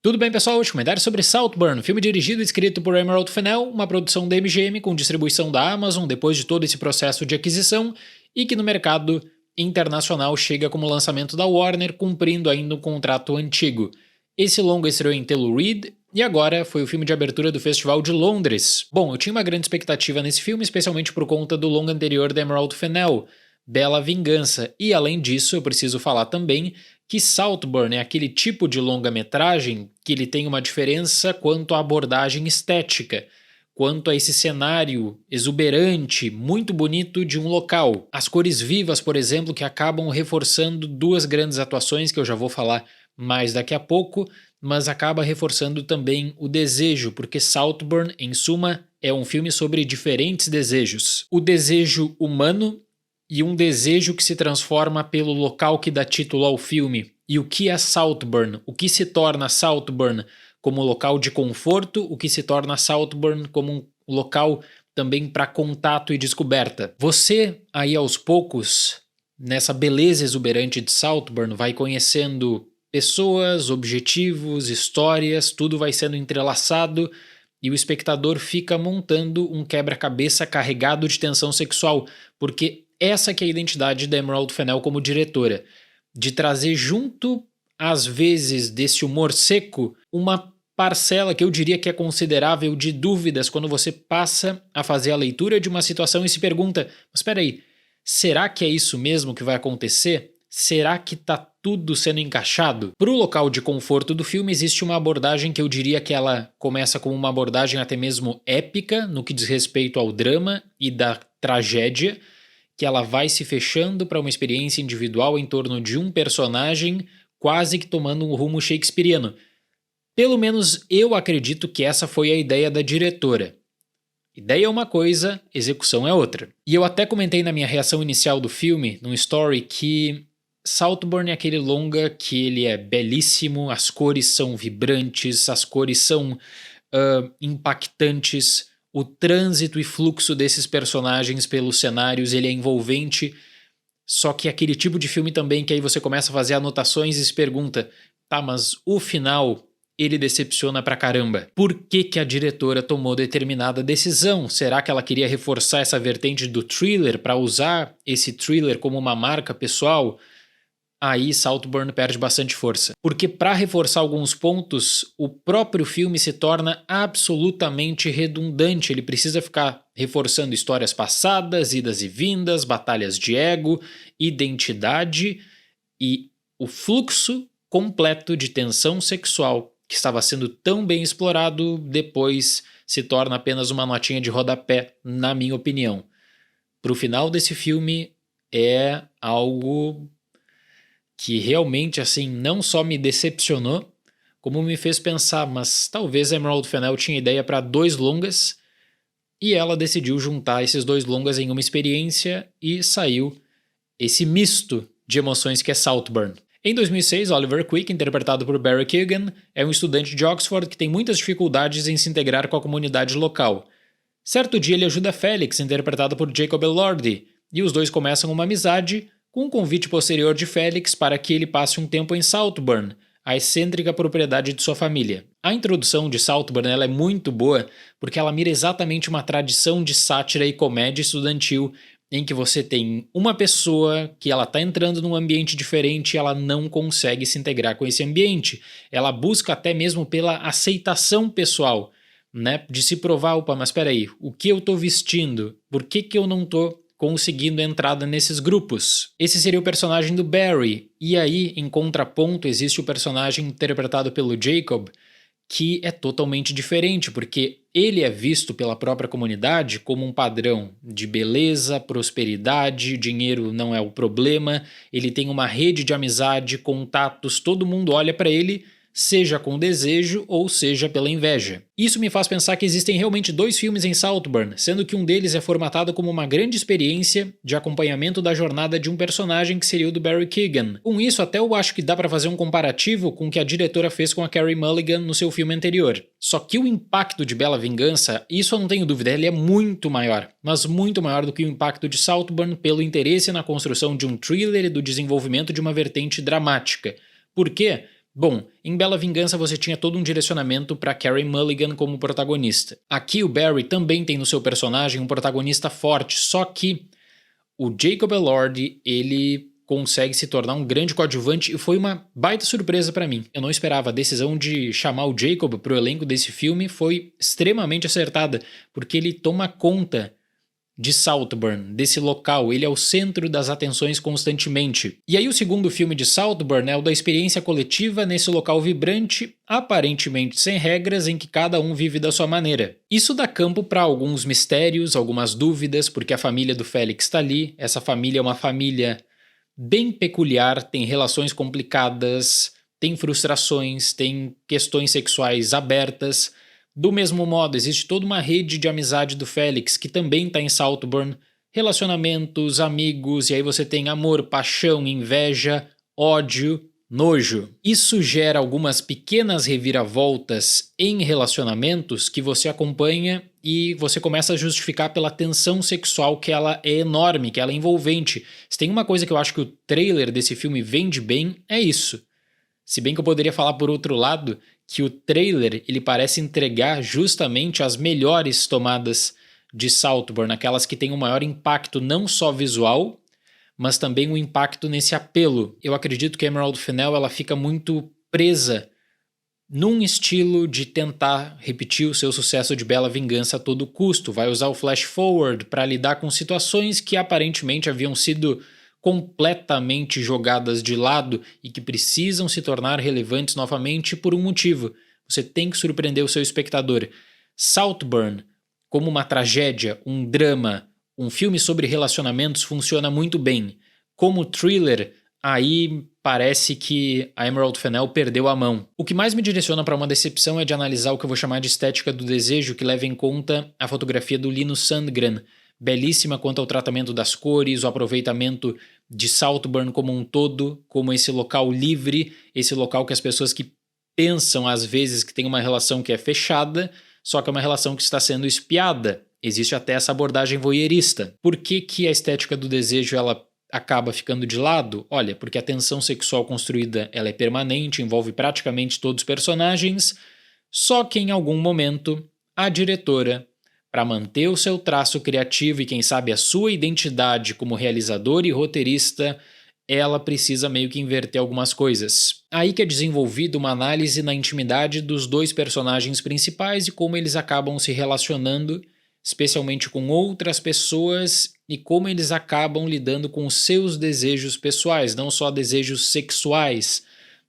Tudo bem, pessoal? Hoje comentário sobre Saltburn, filme dirigido e escrito por Emerald Fennell, uma produção da MGM com distribuição da Amazon depois de todo esse processo de aquisição e que no mercado internacional chega como lançamento da Warner, cumprindo ainda um contrato antigo. Esse longa estreou em Telluride e agora foi o filme de abertura do Festival de Londres. Bom, eu tinha uma grande expectativa nesse filme, especialmente por conta do longa anterior da Emerald Fennell, Bela Vingança, e além disso eu preciso falar também que Saltburn é aquele tipo de longa-metragem que ele tem uma diferença quanto à abordagem estética, quanto a esse cenário exuberante, muito bonito de um local. As cores vivas, por exemplo, que acabam reforçando duas grandes atuações que eu já vou falar mais daqui a pouco, mas acaba reforçando também o desejo, porque Saltburn, em suma, é um filme sobre diferentes desejos. O desejo humano e um desejo que se transforma pelo local que dá título ao filme. E o que é Saltburn? O que se torna Saltburn como local de conforto? O que se torna Saltburn como um local também para contato e descoberta? Você, aí aos poucos, nessa beleza exuberante de Saltburn, vai conhecendo pessoas, objetivos, histórias, tudo vai sendo entrelaçado e o espectador fica montando um quebra-cabeça carregado de tensão sexual, porque essa que é a identidade da Emerald Fennell como diretora, de trazer junto, às vezes, desse humor seco, uma parcela que eu diria que é considerável de dúvidas quando você passa a fazer a leitura de uma situação e se pergunta, mas espera aí, será que é isso mesmo que vai acontecer? Será que tá tudo sendo encaixado? Para o local de conforto do filme existe uma abordagem que eu diria que ela começa como uma abordagem até mesmo épica no que diz respeito ao drama e da tragédia, que ela vai se fechando para uma experiência individual em torno de um personagem, quase que tomando um rumo shakespeariano. Pelo menos eu acredito que essa foi a ideia da diretora. Ideia é uma coisa, execução é outra. E eu até comentei na minha reação inicial do filme, num story, que Saltburn é aquele longa que ele é belíssimo, as cores são vibrantes, as cores são impactantes, o trânsito e fluxo desses personagens pelos cenários, ele é envolvente, só que é aquele tipo de filme também que aí você começa a fazer anotações e se pergunta, tá, mas o final, ele decepciona pra caramba. Por que que a diretora tomou determinada decisão? Será que ela queria reforçar essa vertente do thriller para usar esse thriller como uma marca pessoal? Aí Saltburn perde bastante força. Porque para reforçar alguns pontos, o próprio filme se torna absolutamente redundante. Ele precisa ficar reforçando histórias passadas, idas e vindas, batalhas de ego, identidade e o fluxo completo de tensão sexual que estava sendo tão bem explorado, depois se torna apenas uma notinha de rodapé, na minha opinião. Pro final desse filme é algo que realmente, assim, não só me decepcionou, como me fez pensar, mas talvez a Emerald Fennell tinha ideia para 2 longas e ela decidiu juntar esses 2 longas em uma experiência e saiu esse misto de emoções que é Saltburn. Em 2006, Oliver Quick, interpretado por Barry Keoghan, é um estudante de Oxford que tem muitas dificuldades em se integrar com a comunidade local. Certo dia ele ajuda Felix, interpretado por Jacob Elordi, e os dois começam uma amizade, com um convite posterior de Felix para que ele passe um tempo em Saltburn, a excêntrica propriedade de sua família. A introdução de Saltburn ela é muito boa porque ela mira exatamente uma tradição de sátira e comédia estudantil em que você tem uma pessoa que ela está entrando num ambiente diferente e ela não consegue se integrar com esse ambiente. Ela busca até mesmo pela aceitação pessoal, né? De se provar, opa, mas espera aí, o que eu estou vestindo? Por que eu não estou conseguindo entrada nesses grupos? Esse seria o personagem do Barry, e aí, em contraponto, existe o personagem interpretado pelo Jacob, que é totalmente diferente, porque ele é visto pela própria comunidade como um padrão de beleza, prosperidade, dinheiro não é o problema, ele tem uma rede de amizade, contatos, todo mundo olha para ele, seja com desejo ou seja pela inveja. Isso me faz pensar que existem realmente 2 filmes em Saltburn, sendo que um deles é formatado como uma grande experiência de acompanhamento da jornada de um personagem que seria o do Barry Keoghan. Com isso, até eu acho que dá para fazer um comparativo com o que a diretora fez com a Carey Mulligan no seu filme anterior. Só que o impacto de Bela Vingança, isso eu não tenho dúvida, ele é muito maior, mas muito maior do que o impacto de Saltburn pelo interesse na construção de um thriller e do desenvolvimento de uma vertente dramática. Por quê? Bom, em Bela Vingança você tinha todo um direcionamento para Carey Mulligan como protagonista. Aqui o Barry também tem no seu personagem um protagonista forte, só que o Jacob Elordi, ele consegue se tornar um grande coadjuvante e foi uma baita surpresa pra mim. Eu não esperava. A decisão de chamar o Jacob pro elenco desse filme foi extremamente acertada, porque ele toma conta de Saltburn, desse local, ele é o centro das atenções constantemente. E aí o segundo filme de Saltburn é o da experiência coletiva nesse local vibrante, aparentemente sem regras, em que cada um vive da sua maneira. Isso dá campo para alguns mistérios, algumas dúvidas, porque a família do Félix está ali, essa família é uma família bem peculiar, tem relações complicadas, tem frustrações, tem questões sexuais abertas. Do mesmo modo, existe toda uma rede de amizade do Félix, que também está em Saltburn, relacionamentos, amigos, e aí você tem amor, paixão, inveja, ódio, nojo. Isso gera algumas pequenas reviravoltas em relacionamentos que você acompanha e você começa a justificar pela tensão sexual que ela é enorme, que ela é envolvente. Se tem uma coisa que eu acho que o trailer desse filme vende bem, é isso. Se bem que eu poderia falar por outro lado que o trailer ele parece entregar justamente as melhores tomadas de Saltburn, aquelas que têm o maior impacto não só visual, mas também um impacto nesse apelo. Eu acredito que a Emerald Fennell ela fica muito presa num estilo de tentar repetir o seu sucesso de Bela Vingança a todo custo. Vai usar o flash forward para lidar com situações que aparentemente haviam sido completamente jogadas de lado e que precisam se tornar relevantes novamente por um motivo. Você tem que surpreender o seu espectador. Saltburn, como uma tragédia, um drama, um filme sobre relacionamentos, funciona muito bem. Como thriller, aí parece que a Emerald Fennell perdeu a mão. O que mais me direciona para uma decepção é de analisar o que eu vou chamar de estética do desejo, que leva em conta a fotografia do Linus Sandgren, belíssima quanto ao tratamento das cores, o aproveitamento de Saltburn como um todo, como esse local livre, esse local que as pessoas que pensam às vezes que tem uma relação que é fechada, só que é uma relação que está sendo espiada. Existe até essa abordagem voyeurista. Por que que a estética do desejo ela acaba ficando de lado? Olha, porque a tensão sexual construída ela é permanente, envolve praticamente todos os personagens, só que em algum momento a diretora, para manter o seu traço criativo e quem sabe a sua identidade como realizador e roteirista, ela precisa meio que inverter algumas coisas. Aí que é desenvolvida uma análise na intimidade dos dois personagens principais e como eles acabam se relacionando, especialmente com outras pessoas, e como eles acabam lidando com os seus desejos pessoais, não só desejos sexuais,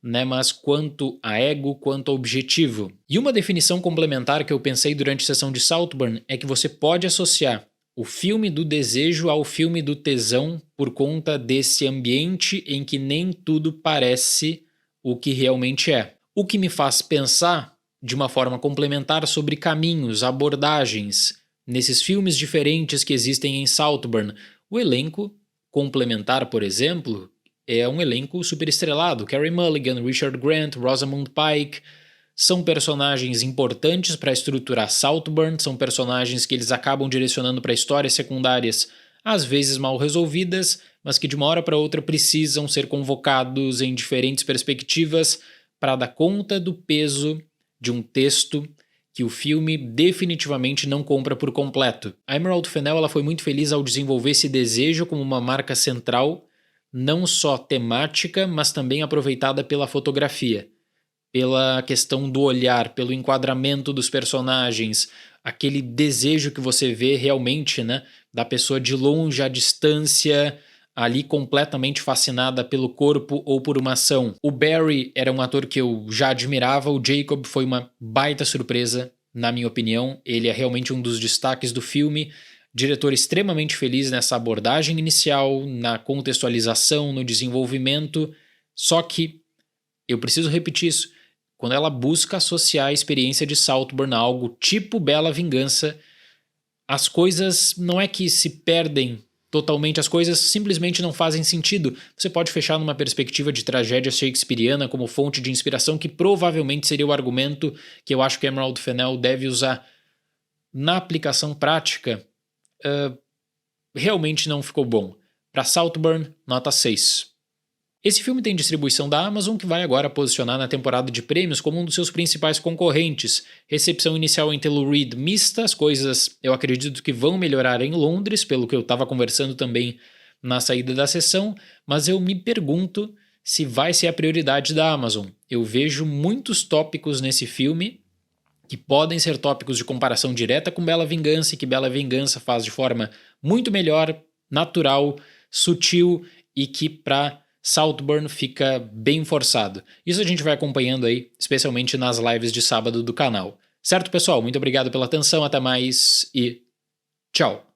né, mas quanto a ego, quanto a objetivo. E uma definição complementar que eu pensei durante a sessão de Saltburn é que você pode associar o filme do desejo ao filme do tesão por conta desse ambiente em que nem tudo parece o que realmente é. O que me faz pensar de uma forma complementar sobre caminhos, abordagens nesses filmes diferentes que existem em Saltburn. O elenco complementar, por exemplo, é um elenco super estrelado. Carey Mulligan, Richard Grant, Rosamund Pike são personagens importantes para estruturar Saltburn, são personagens que eles acabam direcionando para histórias secundárias, às vezes mal resolvidas, mas que de uma hora para outra precisam ser convocados em diferentes perspectivas para dar conta do peso de um texto que o filme definitivamente não compra por completo. A Emerald Fennell ela foi muito feliz ao desenvolver esse desejo como uma marca central, não só temática, mas também aproveitada pela fotografia, pela questão do olhar, pelo enquadramento dos personagens, aquele desejo que você vê realmente, né, da pessoa de longe à distância, ali completamente fascinada pelo corpo ou por uma ação. O Barry era um ator que eu já admirava, o Jacob foi uma baita surpresa, na minha opinião. Ele é realmente um dos destaques do filme. Diretor extremamente feliz nessa abordagem inicial, na contextualização, no desenvolvimento. Só que, eu preciso repetir isso, quando ela busca associar a experiência de Saltburn a algo tipo Bela Vingança, as coisas não é que se perdem totalmente, as coisas simplesmente não fazem sentido. Você pode fechar numa perspectiva de tragédia shakespeariana como fonte de inspiração, que provavelmente seria o argumento que eu acho que Emerald Fennell deve usar. Na aplicação prática, realmente não ficou bom. Para Saltburn, nota 6. Esse filme tem distribuição da Amazon, que vai agora posicionar na temporada de prêmios como um dos seus principais concorrentes. Recepção inicial em Telluride Reid mista, as coisas eu acredito que vão melhorar em Londres, pelo que eu estava conversando também na saída da sessão, mas eu me pergunto se vai ser a prioridade da Amazon. Eu vejo muitos tópicos nesse filme que podem ser tópicos de comparação direta com Bela Vingança e que Bela Vingança faz de forma muito melhor, natural, sutil e que para Saltburn fica bem forçado. Isso a gente vai acompanhando aí, especialmente nas lives de sábado do canal. Certo, pessoal? Muito obrigado pela atenção, até mais e tchau!